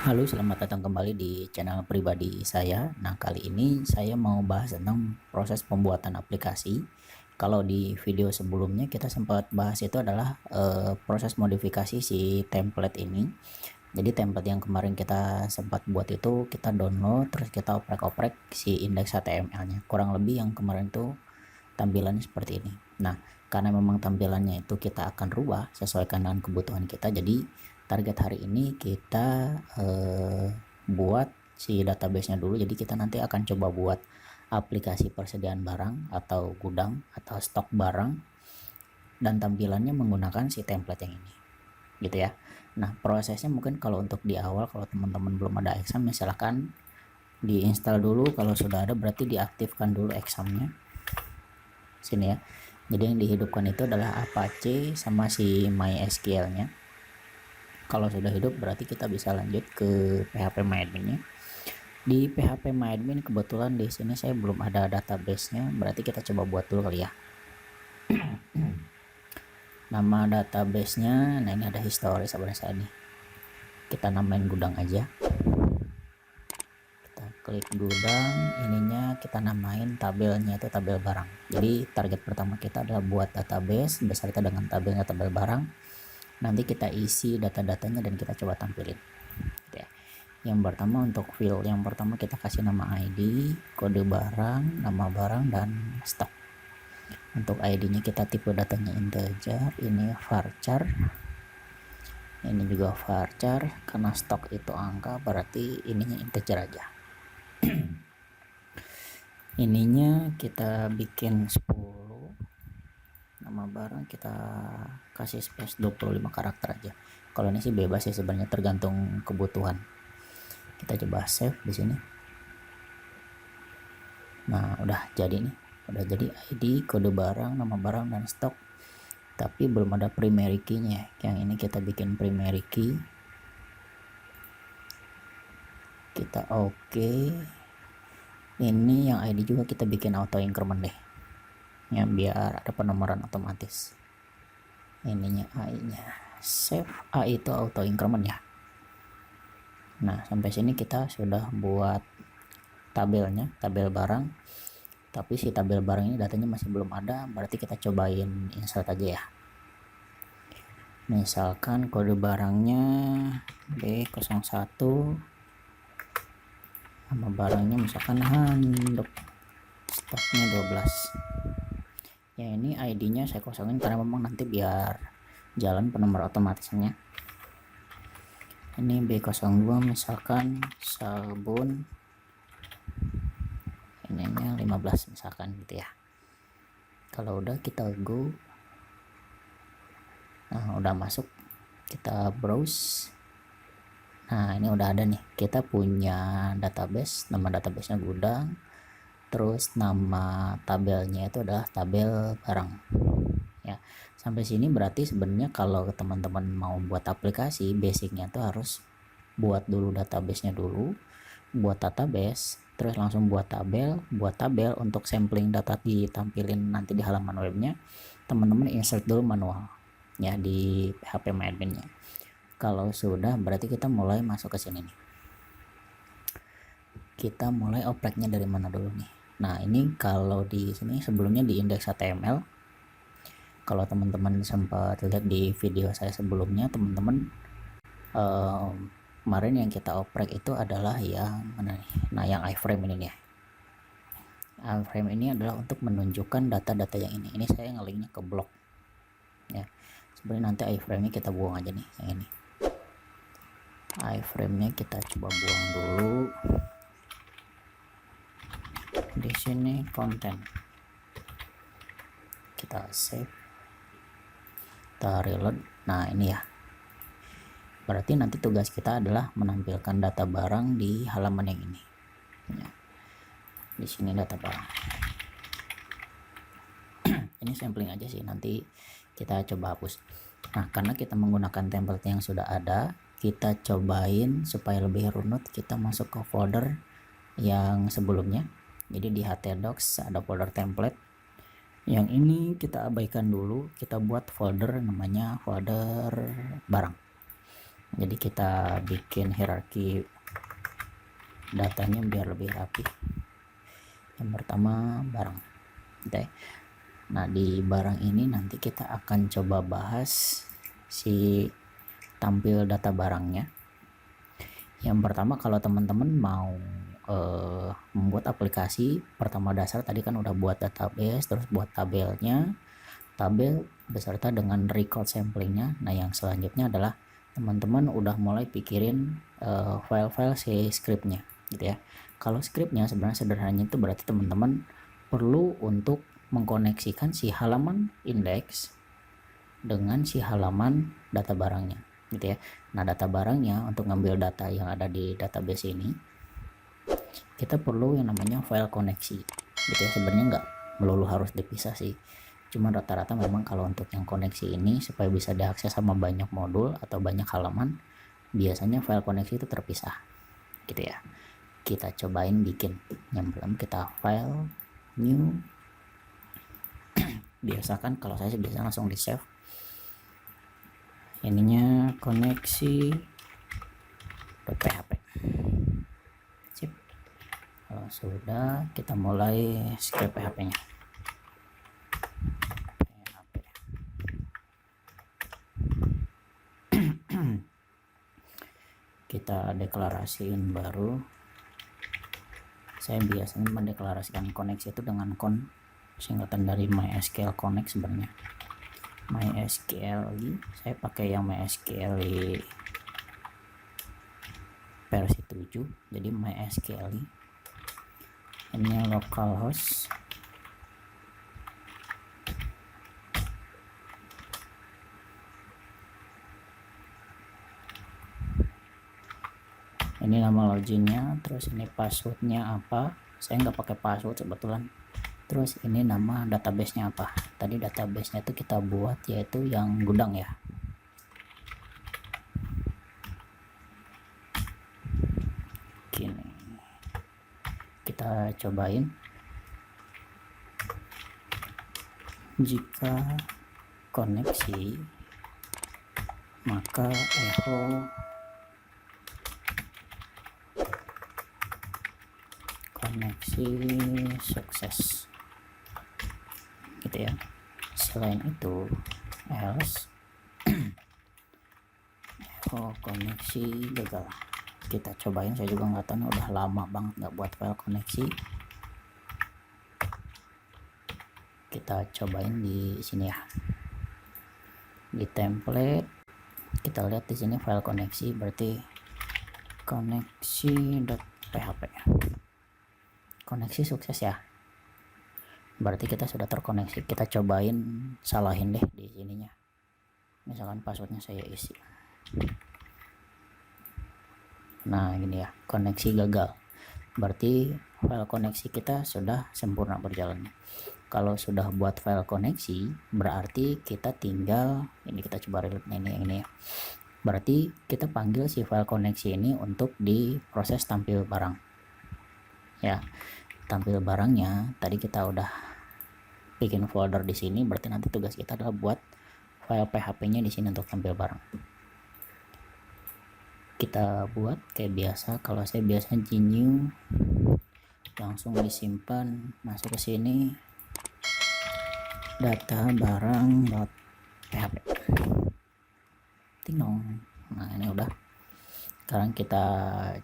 Halo, selamat datang kembali di channel pribadi saya. Nah, kali ini saya mau bahas tentang proses pembuatan aplikasi. Kalau di video sebelumnya kita sempat bahas itu adalah proses modifikasi si template ini. Jadi template yang kemarin kita sempat buat itu kita download, terus kita oprek-oprek si indeks HTML-nya. Kurang lebih yang kemarin tuh tampilannya seperti ini. Nah, karena memang tampilannya itu kita akan rubah sesuaikan dengan kebutuhan kita, jadi target hari ini kita buat si database-nya dulu. Jadi kita nanti akan coba buat aplikasi persediaan barang atau gudang atau stok barang, dan tampilannya menggunakan si template yang ini gitu ya. Nah, prosesnya mungkin kalau untuk di awal, kalau teman-teman belum ada exam, misalkan diinstal dulu. Kalau sudah ada berarti diaktifkan dulu examnya sini ya. Jadi yang dihidupkan itu adalah Apache sama si MySQL nya. Kalau sudah hidup berarti kita bisa lanjut ke PHP-MyAdmin-nya. Di PHP-MyAdmin kebetulan di sini saya belum ada database-nya, berarti kita coba buat dulu kali ya. Nama database-nya, nah ini ada history sebenarnya nih. Kita namain gudang aja. Kita klik gudang, ininya kita namain tabelnya itu tabel barang. Jadi target pertama kita adalah buat database beserta dengan tabelnya tabel barang. Nanti kita isi data-datanya dan kita coba tampilin gitu ya. Yang pertama untuk field yang pertama kita kasih nama ID, kode barang, nama barang, dan stok. Untuk ID nya kita tipe datanya integer, ini varchar, ini juga varchar. Karena stok itu angka berarti ininya integer aja. Ininya kita bikin 10, nama barang kita kasih space 25 karakter aja. Kalau ini sih bebas sih sebenarnya, tergantung kebutuhan. Kita coba save di sini. Nah, udah jadi nih. Udah jadi ID, kode barang, nama barang, dan stok. Tapi belum ada primary key-nya. Yang ini kita bikin primary key. Kita oke. Ini yang ID juga kita bikin auto increment deh. Ya, biar ada penomoran otomatis. Ininya AI-nya. Save, AI itu auto increment ya. Nah, sampai sini kita sudah buat tabelnya, tabel barang. Tapi si tabel barang ini datanya masih belum ada, berarti kita cobain insert aja ya. Misalkan kode barangnya B01, nama barangnya misalkan handuk, stoknya 12. Ya, ini ID-nya saya kosongin karena memang nanti biar jalan penomor otomatisnya. Ini B02 misalkan sabun, ininya 15 misalkan gitu ya. Kalau udah kita go. Nah, udah masuk, kita browse. Nah, ini udah ada nih, kita punya database, nama databasenya gudang, terus nama tabelnya itu adalah tabel barang ya. Sampai sini berarti sebenarnya kalau teman-teman mau buat aplikasi, basicnya tuh harus buat dulu databasenya dulu, buat database, terus langsung buat tabel untuk sampling data ditampilin nanti di halaman webnya. Teman-teman insert dulu manual ya di PHP-MyAdmin-nya. Kalau sudah berarti kita mulai masuk ke sini nih. Kita mulai opreknya dari mana dulu nih. Nah, ini kalau di sini sebelumnya di indeks HTML. Kalau teman-teman sempat lihat di video saya sebelumnya, teman-teman kemarin yang kita oprek itu adalah yang mana nih? Nah, yang iframe ini nih ya. Iframe ini adalah untuk menunjukkan data-data yang ini. Ini saya ngelinknya ke blog ya. Sebenarnya nanti iframe-nya kita buang aja nih yang ini. Iframe-nya kita coba buang dulu. Di sini konten. Kita save. Kita reload. Nah, ini ya. Berarti nanti tugas kita adalah menampilkan data barang di halaman yang ini. Ya. Di sini data barang. Ini sampling aja sih, nanti kita coba hapus. Nah, karena kita menggunakan template yang sudah ada, kita cobain supaya lebih runut, kita masuk ke folder yang sebelumnya. Jadi di htdocs ada folder template. Yang ini kita abaikan dulu, kita buat folder namanya folder barang. Jadi kita bikin hierarki datanya biar lebih rapi. Yang pertama barang. Oke. Nah, di barang ini nanti kita akan coba bahas si tampil data barangnya. Yang pertama, kalau teman-teman mau membuat aplikasi, pertama dasar tadi kan udah buat database, terus buat tabelnya, tabel beserta dengan record samplingnya. Nah, yang selanjutnya adalah teman-teman udah mulai pikirin file-file si scriptnya gitu ya. Kalau scriptnya sebenarnya sederhananya itu berarti teman-teman perlu untuk mengkoneksikan si halaman index dengan si halaman data barangnya gitu ya. Nah, data barangnya untuk ngambil data yang ada di database ini kita perlu yang namanya file koneksi gitu ya. Sebenarnya nggak melulu harus dipisah sih, cuman rata-rata memang kalau untuk yang koneksi ini supaya bisa diakses sama banyak modul atau banyak halaman, biasanya file koneksi itu terpisah gitu ya. Kita cobain bikin. Yang pertama kita file new, biasakan kalau saya biasa langsung di save ininya koneksi.php. Sip. Kalau sudah, kita mulai script PHP nya. Kita deklarasiin baru. Saya biasanya mendeklarasikan koneksi itu dengan singkatan dari MySQL Connect. Sebenarnya MySQL saya pakai yang MySQL versi 7, jadi MySQL ini localhost ini nama loginnya, terus ini passwordnya apa, saya nggak pakai password kebetulan. Terus ini nama databasenya apa, tadi databasenya itu kita buat yaitu yang gudang ya. Gini kita cobain, jika koneksi maka echo koneksi sukses gitu ya. Selain itu else koneksi gagal. Kita cobain, saya juga nggak tahu, udah lama banget nggak buat file koneksi. Kita cobain di sini ya, di template kita lihat di sini file koneksi, berarti koneksi.php. Koneksi sukses ya, berarti kita sudah terkoneksi. Kita cobain salahin deh di sininya, misalkan passwordnya saya isi. Nah gini ya, koneksi gagal, berarti file koneksi kita sudah sempurna berjalannya. Kalau sudah buat file koneksi berarti kita tinggal ini, kita coba reload ini ya. Berarti kita panggil si file koneksi ini untuk diproses tampil barang ya. Tampil barangnya tadi kita udah bikin folder di sini, berarti nanti tugas kita adalah buat file PHP-nya di sini untuk tampil barang. Kita buat kayak biasa, kalau saya biasanya gnu langsung disimpan, masuk ke sini data barang.php tinong. Nah ini udah, sekarang kita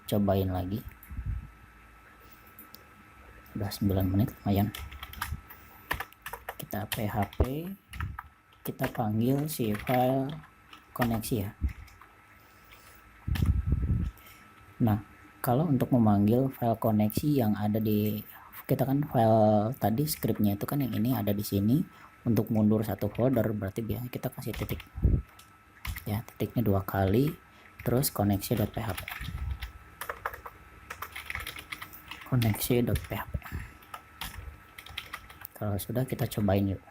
cobain lagi, udah 9 menit lumayan. Kita php, kita panggil si file koneksi ya. Nah kalau untuk memanggil file koneksi yang ada di kita kan file tadi scriptnya itu kan yang ini ada di sini, untuk mundur satu folder berarti biasanya kita kasih titik ya, titiknya 2 kali, terus koneksi.php koneksi.php. Kalau sudah kita cobain yuk,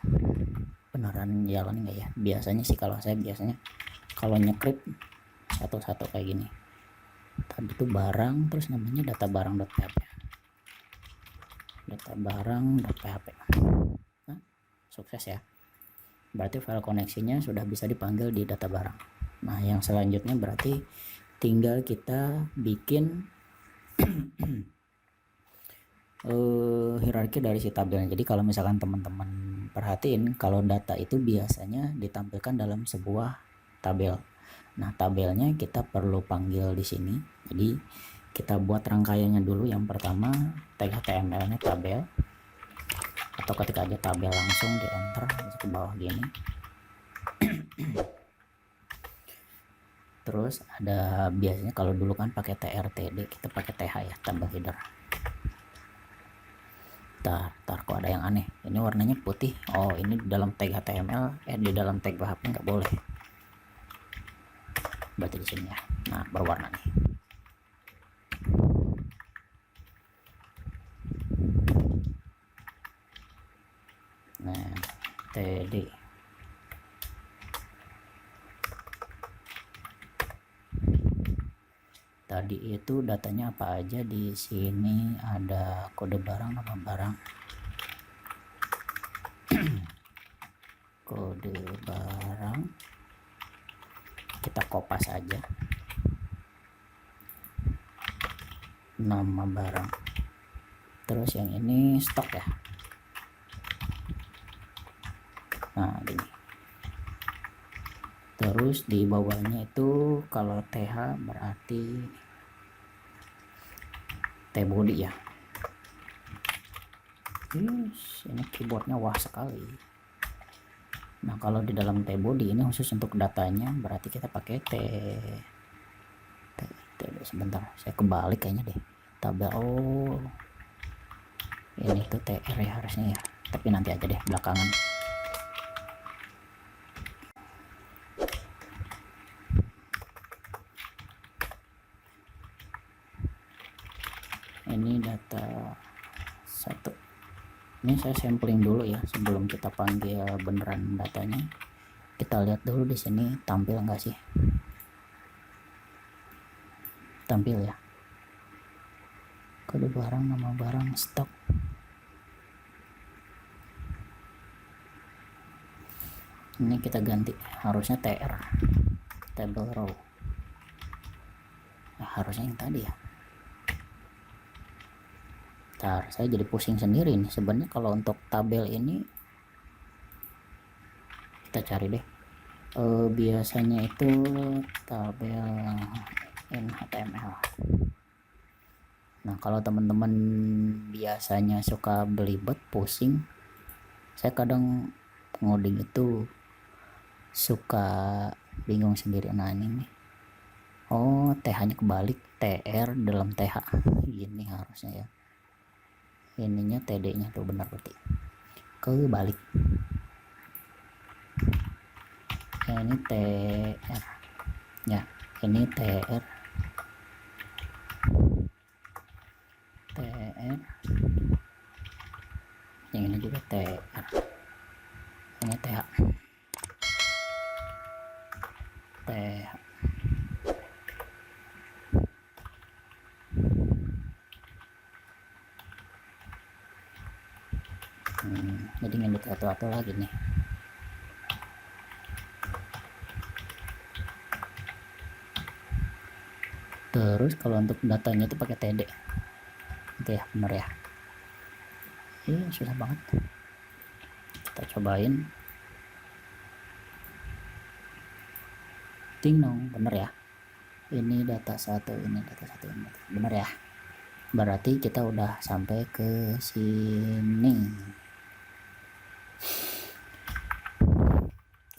beneran jalan nggak ya. Biasanya sih kalau saya biasanya kalau nyekrip satu-satu kayak gini, tadi itu barang terus namanya data barang.php, data barang.php. Nah, sukses ya, berarti file koneksinya sudah bisa dipanggil di data barang. Nah, yang selanjutnya berarti tinggal kita bikin hierarki dari si tabelnya. Jadi kalau misalkan teman-teman perhatiin, kalau data itu biasanya ditampilkan dalam sebuah tabel. Nah, tabelnya kita perlu panggil di sini. Jadi kita buat rangkaiannya dulu. Yang pertama tag HTML-nya tabel, atau ketika aja tabel langsung di enter ke bawah gini. Terus ada biasanya kalau dulu kan pakai trtd, kita pakai th ya, tabel header. Tar kok ada yang aneh, ini warnanya putih. Oh, ini di dalam tag HTML, di dalam tag PHP nggak boleh, berarti di sini ya. Nah, berwarna nih. Nah, td tadi itu datanya apa aja. Di sini ada kode barang, nama barang, kode barang kita kopas aja, nama barang, terus yang ini stok ya. Nah, gini. Terus di bawahnya itu kalau th berarti t-body ya. Yes, ini keyboardnya wah sekali. Nah, kalau di dalam t-body ini khusus untuk datanya, berarti kita pakai t sebentar, saya kebalik kayaknya deh tabel. Oh, ini tuh tr ya harusnya ya, tapi nanti aja deh belakangan. Ini data satu. Ini saya sampling dulu ya sebelum kita panggil beneran datanya. Kita lihat dulu di sini tampil nggak sih? Tampil ya. Kode barang, nama barang, stok. Ini kita ganti, harusnya tr, table row. Nah, harusnya yang tadi ya. Ntar saya jadi pusing sendiri nih. Sebenarnya kalau untuk tabel ini kita cari deh. Biasanya itu tabel in HTML. Nah, kalau teman-teman biasanya suka belibet, pusing, saya kadang ngoding itu suka bingung sendiri. Nah, ini nih. Oh, th-nya kebalik, tr dalam th. Gini harusnya ya. Ininya td-nya tuh benar berarti kebalik. Ya, ini tr ya, ini tr yang ini juga tr, ini th. Jadi ngedit satu-satu lagi nih. Terus kalau untuk datanya itu pakai td. Oke ya, bener ya. Ini susah banget. Kita cobain. Ting dong, bener ya. Ini data satu, ini data satu, ini data. Bener ya. Berarti kita udah sampai ke sini.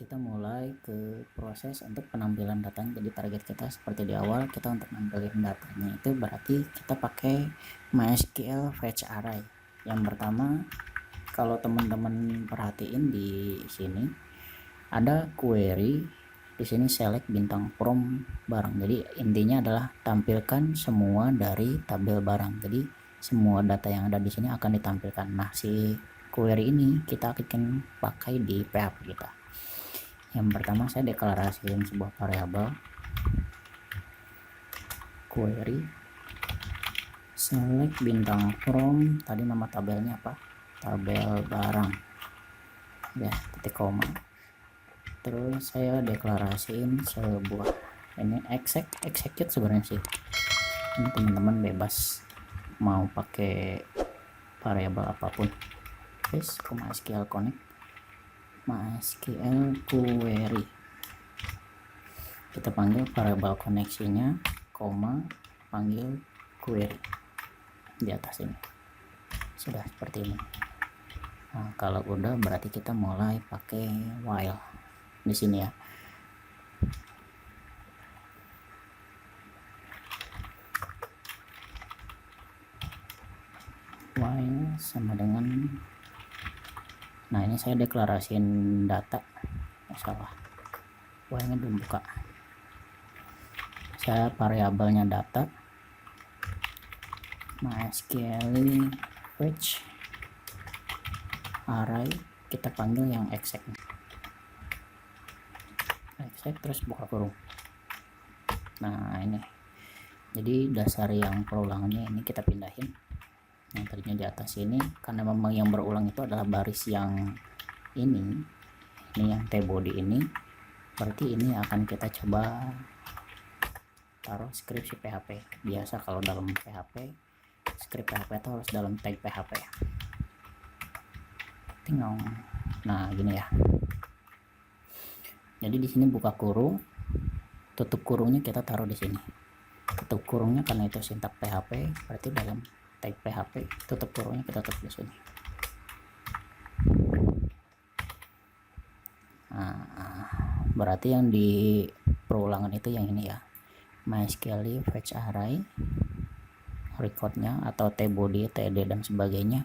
Kita mulai ke proses untuk penampilan datanya. Jadi target kita seperti di awal, kita untuk nampilin datanya itu berarti kita pakai MySQL Fetch Array. Yang pertama, kalau teman-teman perhatiin di sini ada query di sini, select bintang from barang. Jadi intinya adalah tampilkan semua dari tabel barang. Jadi semua data yang ada di sini akan ditampilkan. Nah, si query ini kita akan pakai di PHP kita. Yang pertama saya deklarasikan sebuah variabel query select bintang from, tadi nama tabelnya apa, tabel barang ya, titik koma. terus saya deklarasiin sebuah ini execute sebenarnya sih. Ini teman-teman bebas mau pakai variabel apapun. Terus MySQL connect, MySQL query, kita panggil variabel koneksinya, koma, panggil query di atas ini. Sudah seperti ini. Nah, kalau udah berarti kita mulai pakai while di sini ya. While sama dengan, nah ini saya deklarasiin data, salah, while-nya belum buka. Saya variabelnya data, MySQL fetch array, kita panggil yang exact terus buka kurung. Nah ini jadi dasar yang perulangannya ini kita pindahin, yang tadinya di atas ini, karena memang yang berulang itu adalah baris yang ini yang T-body ini, berarti ini akan kita coba taruh skripsi PHP. Biasa kalau dalam PHP, script PHP itu harus dalam tag PHP. Tinggal, nah gini ya. Jadi di sini buka kurung, tutup kurungnya kita taruh di sini. Tutup kurungnya karena itu sintak PHP, berarti dalam tag PHP, tutup kurungnya kita tutup di sini. Nah, berarti yang di perulangan itu yang ini ya, MySQL fetch array, recordnya atau T-body, TD dan sebagainya,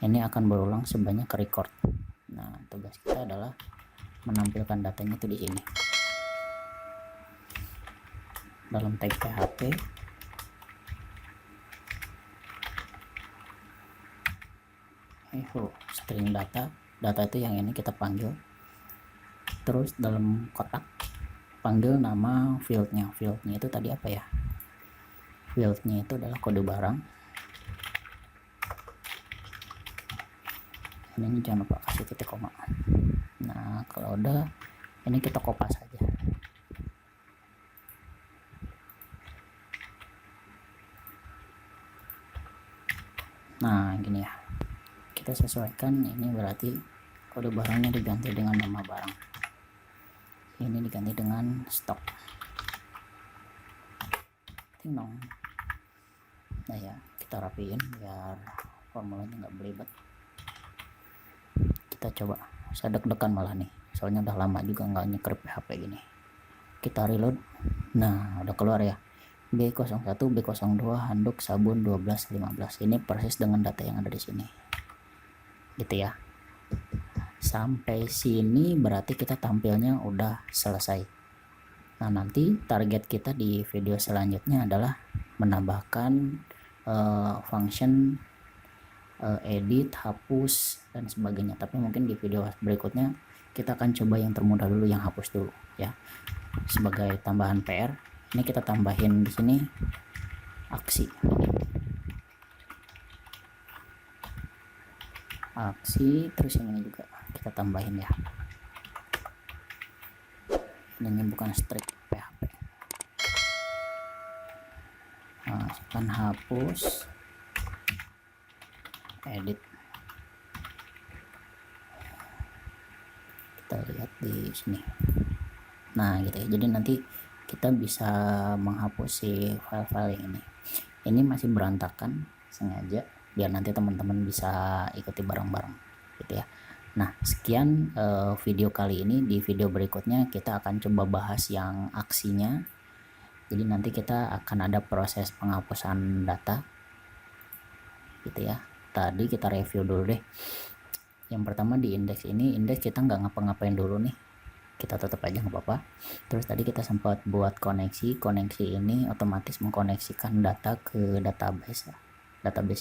ini akan berulang sebanyak record. Nah, tugas kita adalah menampilkan datanya itu di sini dalam tag PHP. String data itu yang ini kita panggil, terus dalam kotak panggil nama fieldnya itu tadi apa ya, fieldnya itu adalah kode barang. Ini jangan lupa kasih titik koma. Nah kalau udah ini kita kopas saja. Nah gini ya, kita sesuaikan. Ini berarti kode barangnya diganti dengan nama barang, ini diganti dengan stok. Tinggal, nah ya kita rapiin biar formulanya nggak belibet. Kita coba, saya deg-degan malah nih, soalnya udah lama juga nggak nyekrip PHP gini. Kita reload, nah udah keluar ya, B01, B02, handuk sabun 1215. Ini persis dengan data yang ada di sini, gitu ya. Sampai sini berarti kita tampilnya udah selesai. Nah nanti target kita di video selanjutnya adalah menambahkan function edit, hapus dan sebagainya. Tapi mungkin di video berikutnya kita akan coba yang termudah dulu, yang hapus dulu ya. Sebagai tambahan PR, ini kita tambahin di sini aksi, terus yang ini juga kita tambahin ya. Ini bukan strict PHP. Nah, akan hapus, edit. Kita lihat di sini. Nah gitu ya, jadi nanti kita bisa menghapus si file-file yang ini. Ini masih berantakan sengaja biar nanti teman-teman bisa ikuti bareng-bareng gitu ya. Nah sekian video kali ini. Di video berikutnya kita akan coba bahas yang aksinya. Jadi nanti kita akan ada proses penghapusan data gitu ya. Tadi kita review dulu deh. Yang pertama di indeks ini, indeks kita nggak ngapa-ngapain dulu nih, kita tutup aja nggak apa-apa. Terus tadi kita sempat buat koneksi ini otomatis mengkoneksikan data ke database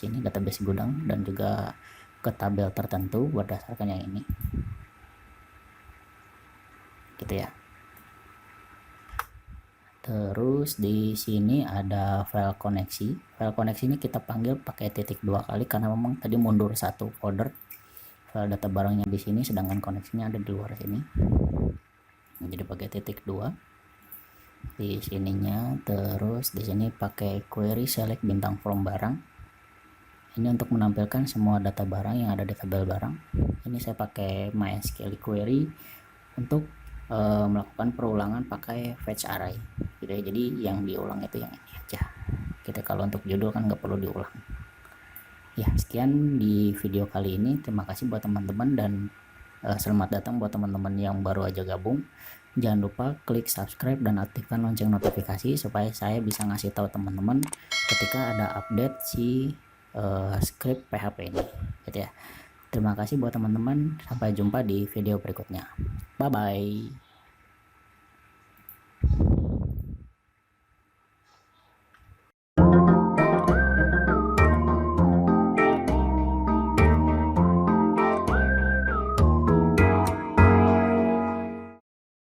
ini, database gudang, dan juga ke tabel tertentu berdasarkan yang ini gitu ya. Terus di sini ada file koneksi ini kita panggil pakai titik 2 kali karena memang tadi mundur satu folder. File data barangnya di sini sedangkan koneksinya ada di luar sini. jadi pakai titik 2 di sininya, terus di sini pakai query select bintang from barang. Ini untuk menampilkan semua data barang yang ada di tabel barang. Ini saya pakai MySQL query untuk melakukan perulangan pakai fetch array gitu ya. Jadi yang diulang itu yang ini aja. Kita kalau untuk judul kan nggak perlu diulang. Ya, sekian di video kali ini. Terima kasih buat teman-teman dan selamat datang buat teman-teman yang baru aja gabung. Jangan lupa klik subscribe dan aktifkan lonceng notifikasi supaya saya bisa ngasih tahu teman-teman ketika ada update si script PHP ini gitu ya. Terima kasih buat teman-teman, sampai jumpa di video berikutnya. Bye bye.